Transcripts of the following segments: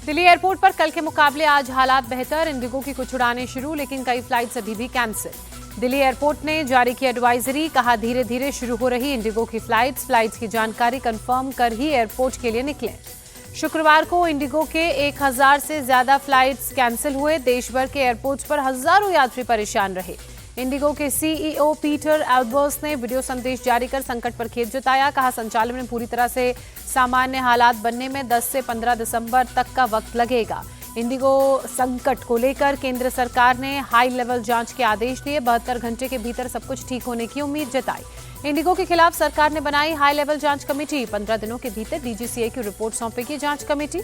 Delhi airport पर कल के मुकाबले आज हालात बेहतर। इंडिगो की कुछ उड़ानें शुरू, लेकिन कई फ्लाइट्स अभी भी कैंसिल। दिल्ली एयरपोर्ट ने जारी की एडवाइजरी, कहा धीरे धीरे शुरू हो रही इंडिगो की फ्लाइट्स की जानकारी कंफर्म कर ही एयरपोर्ट के लिए निकलें। शुक्रवार को इंडिगो के 1000 से ज्यादा फ्लाइट्स कैंसिल हुए। देश भर के एयरपोर्ट्स पर हजारों यात्री परेशान रहे। इंडिगो के सीईओ पीटर एल्बर्स ने वीडियो संदेश जारी कर संकट पर खेद जताया। कहा संचालन में पूरी तरह से सामान्य हालात बनने में 10 से 15 दिसंबर तक का वक्त लगेगा। इंडिगो संकट को लेकर केंद्र सरकार ने हाई लेवल जांच के आदेश दिए। 72 घंटे के भीतर सब कुछ ठीक होने की उम्मीद जताई। इंडिगो के खिलाफ सरकार ने बनाई हाई लेवल जांच कमेटी। 15 दिनों के भीतर डीजीसीए की रिपोर्ट सौंपेगी जांच कमेटी।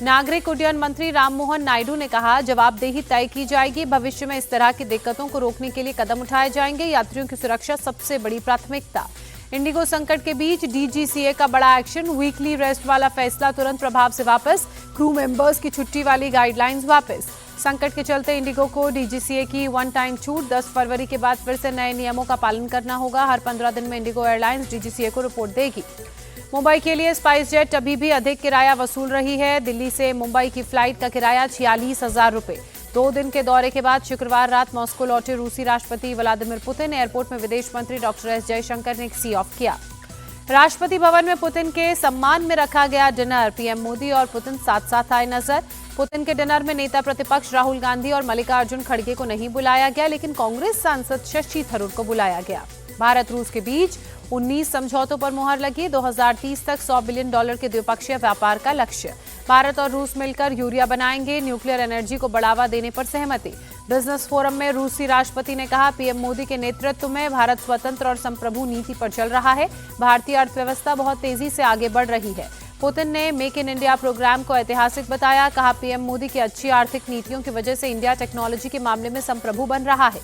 नागरिक उड्डयन मंत्री राममोहन नायडू ने कहा जवाबदेही तय की जाएगी। भविष्य में इस तरह की दिक्कतों को रोकने के लिए कदम उठाए जाएंगे। यात्रियों की सुरक्षा सबसे बड़ी प्राथमिकता। इंडिगो संकट के बीच डीजीसीए का बड़ा एक्शन। वीकली रेस्ट वाला फैसला तुरंत प्रभाव से वापस। क्रू मेंबर्स की छुट्टी वाली गाइडलाइंस वापस। संकट के चलते इंडिगो को डीजीसीए की वन टाइम छूट। 10 फरवरी के बाद फिर से नए नियमों का पालन करना होगा। हर 15 दिन में इंडिगो एयरलाइंस डीजीसीए को रिपोर्ट देगी। मुंबई के लिए स्पाइस जेट अभी भी अधिक किराया वसूल रही है। दिल्ली से मुंबई की फ्लाइट का किराया 46,000 रुपए। 2 दिन के दौरे के बाद शुक्रवार रात मॉस्को लौटे रूसी राष्ट्रपति व्लादिमीर पुतिन। एयरपोर्ट में विदेश मंत्री डॉक्टर एस जयशंकर ने एक सी ऑफ किया। राष्ट्रपति भवन में पुतिन के सम्मान में रखा गया डिनर। पीएम मोदी और पुतिन साथ साथ आए नजर। पुतिन के डिनर में नेता प्रतिपक्ष राहुल गांधी और मल्लिकार्जुन खड़गे को नहीं बुलाया गया, लेकिन कांग्रेस सांसद शशि थरूर को बुलाया गया। भारत रूस के बीच 19 समझौतों पर मुहर लगी। 2030 तक $100 बिलियन के द्विपक्षीय व्यापार का लक्ष्य। भारत और रूस मिलकर यूरिया बनाएंगे। न्यूक्लियर एनर्जी को बढ़ावा देने पर सहमति। बिजनेस फोरम में रूसी राष्ट्रपति ने कहा पीएम मोदी के नेतृत्व में भारत स्वतंत्र और संप्रभु नीति पर चल रहा है। भारतीय अर्थव्यवस्था बहुत तेजी से आगे बढ़ रही है। पुतिन ने मेक इन इंडिया प्रोग्राम को ऐतिहासिक बताया। कहा पीएम मोदी की अच्छी आर्थिक नीतियों की वजह से इंडिया टेक्नोलॉजी के मामले में संप्रभु बन रहा है।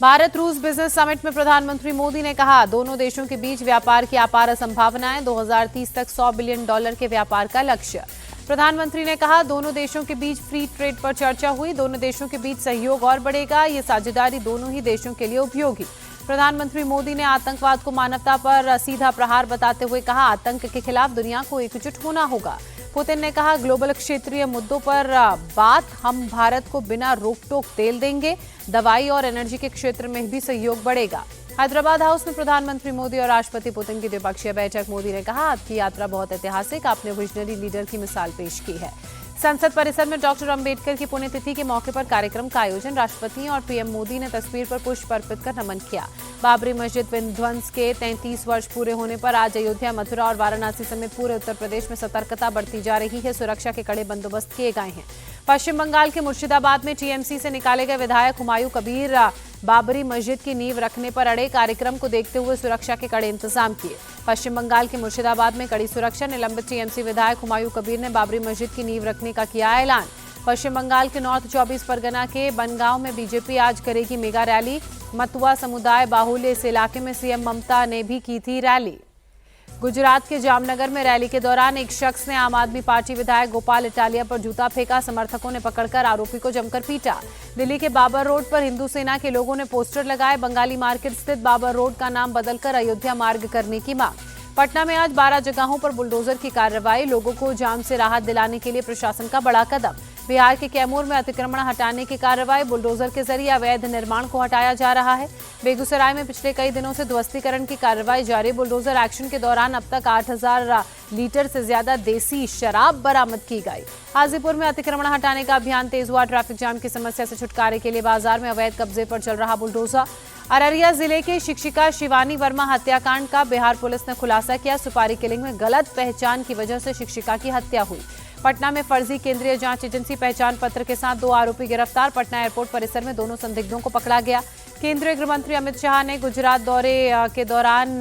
भारत रूस बिजनेस समिट में प्रधानमंत्री मोदी ने कहा दोनों देशों के बीच व्यापार की अपार संभावनाएं। 2030 तक $100 बिलियन के व्यापार का लक्ष्य। प्रधानमंत्री ने कहा दोनों देशों के बीच फ्री ट्रेड पर चर्चा हुई। दोनों देशों के बीच सहयोग और बढ़ेगा। ये साझेदारी दोनों ही देशों के लिए उपयोगी। प्रधानमंत्री मोदी ने आतंकवाद को मानवता पर सीधा प्रहार बताते हुए कहा आतंक के खिलाफ दुनिया को एकजुट होना होगा। पुतिन ने कहा ग्लोबल क्षेत्रीय मुद्दों पर बात। हम भारत को बिना रोक टोक तेल देंगे। दवाई और एनर्जी के क्षेत्र में भी सहयोग बढ़ेगा। हैदराबाद हाउस में प्रधानमंत्री मोदी और राष्ट्रपति पुतिन की द्विपक्षीय बैठक। मोदी ने कहा आपकी यात्रा बहुत ऐतिहासिक। आपने विजनरी लीडर की मिसाल पेश की है। संसद परिसर में डॉक्टर अंबेडकर की पुण्यतिथि के मौके पर कार्यक्रम का आयोजन। राष्ट्रपति और पीएम मोदी ने तस्वीर पर पुष्प अर्पित कर नमन किया। बाबरी मस्जिद विध्वंस के 33 वर्ष पूरे होने पर आज अयोध्या, मथुरा और वाराणसी समेत पूरे उत्तर प्रदेश में सतर्कता बढ़ती जा रही है। सुरक्षा के कड़े बंदोबस्त किए गए हैं। पश्चिम बंगाल के मुर्शिदाबाद में टीएमसी से निकाले गए विधायक हुमायूं कबीर बाबरी मस्जिद की नींव रखने पर अड़े। कार्यक्रम को देखते हुए सुरक्षा के कड़े इंतजाम किए। पश्चिम बंगाल के मुर्शिदाबाद में कड़ी सुरक्षा। निलंबित टीएमसी विधायक हुमायूं कबीर ने बाबरी मस्जिद की नींव रखने का किया ऐलान। पश्चिम बंगाल के नॉर्थ 24 परगना के बनगांव में बीजेपी आज करेगी मेगा रैली। मतुआ समुदाय बाहुल्य इस इलाके में सीएम ममता ने भी की थी रैली। गुजरात के जामनगर में रैली के दौरान एक शख्स ने आम आदमी पार्टी विधायक गोपाल इटालिया पर जूता फेंका। समर्थकों ने पकड़कर आरोपी को जमकर पीटा। दिल्ली के बाबर रोड पर हिंदू सेना के लोगों ने पोस्टर लगाए। बंगाली मार्केट स्थित बाबर रोड का नाम बदलकर अयोध्या मार्ग करने की मांग। पटना में आज 12 जगहों पर बुलडोजर की कार्रवाई। लोगों को जाम से राहत दिलाने के लिए प्रशासन का बड़ा कदम। बिहार के कैमूर में अतिक्रमण हटाने की कार्रवाई। बुलडोजर के जरिए अवैध निर्माण को हटाया जा रहा है। बेगूसराय में पिछले कई दिनों से ध्वस्तीकरण की कार्रवाई जारी। बुलडोजर एक्शन के दौरान अब तक 8,000 लीटर से ज्यादा देसी शराब बरामद की गई। हाजीपुर में अतिक्रमण हटाने का अभियान तेज हुआ। ट्रैफिक जाम की समस्या से छुटकारे के लिए बाजार में अवैध कब्जे पर चल रहा बुलडोजर। अररिया जिले के शिक्षिका शिवानी वर्मा हत्याकांड का बिहार पुलिस ने खुलासा किया। सुपारी किलिंग में गलत पहचान की वजह से शिक्षिका की हत्या हुई। पटना में फर्जी केंद्रीय जांच एजेंसी पहचान पत्र के साथ 2 आरोपी गिरफ्तार। पटना एयरपोर्ट परिसर में दोनों संदिग्धों को पकड़ा गया। केंद्रीय गृह मंत्री अमित शाह ने गुजरात दौरे के दौरान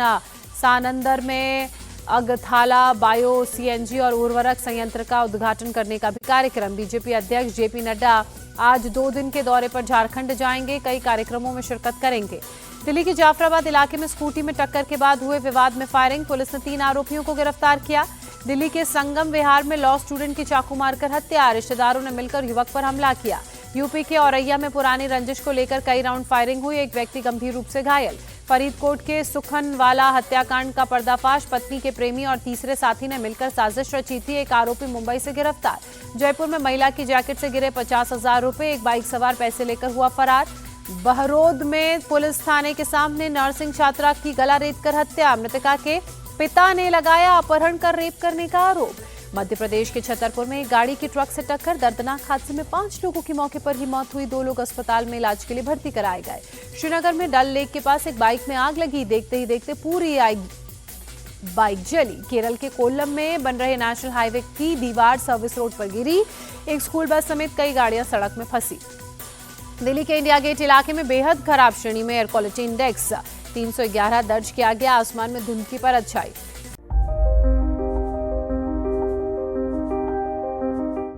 सानंदर में अगथाला बायो सीएनजी और उर्वरक संयंत्र का उद्घाटन करने का भी कार्यक्रम। बीजेपी अध्यक्ष जेपी नड्डा आज 2 दिन के दौरे पर झारखंड जाएंगे। कई कार्यक्रमों में शिरकत करेंगे। दिल्ली के जाफराबाद इलाके में स्कूटी में टक्कर के बाद हुए विवाद में फायरिंग। पुलिस ने 3 आरोपियों को गिरफ्तार किया। दिल्ली के संगम विहार में लॉ स्टूडेंट की चाकू मारकर हत्या। रिश्तेदारों ने मिलकर युवक पर हमला किया। यूपी के औरैया में पुरानी रंजिश को लेकर कई राउंड फायरिंग हुई। एक व्यक्ति गंभीर रूप से घायल। फरीदकोट के सुखनवाला हत्याकांड का पर्दाफाश, पत्नी के प्रेमी और तीसरे साथी ने मिलकर साजिश रची थी। एक आरोपी मुंबई से गिरफ्तार। जयपुर में महिला की जैकेट से गिरे 50,000 रुपए, एक बाइक सवार पैसे लेकर हुआ फरार। बहरोद में पुलिस थाने के सामने नर्सिंग छात्रा की गला रेतकर हत्या, मृतका के पिता ने लगाया अपहरण कर रेप करने का आरोप। मध्य प्रदेश के छतरपुर में एक गाड़ी की ट्रक से टक्कर, दर्दनाक हादसे में 5 लोगों की मौके पर ही मौत हुई। 2 लोग अस्पताल में इलाज के लिए भर्ती कराए गए। श्रीनगर में डल लेक के पास एक बाइक में आग लगी, देखते ही देखते पूरी बाइक जली। केरल के कोल्लम में बन रहे नेशनल हाईवे की दीवार सर्विस रोड पर गिरी, एक स्कूल बस समेत कई गाड़ियां सड़क में फंसी। दिल्ली के इंडिया गेट इलाके में बेहद खराब श्रेणी में एयर क्वालिटी इंडेक्स 311 दर्ज किया गया। आसमान में धुंध की परत छाई।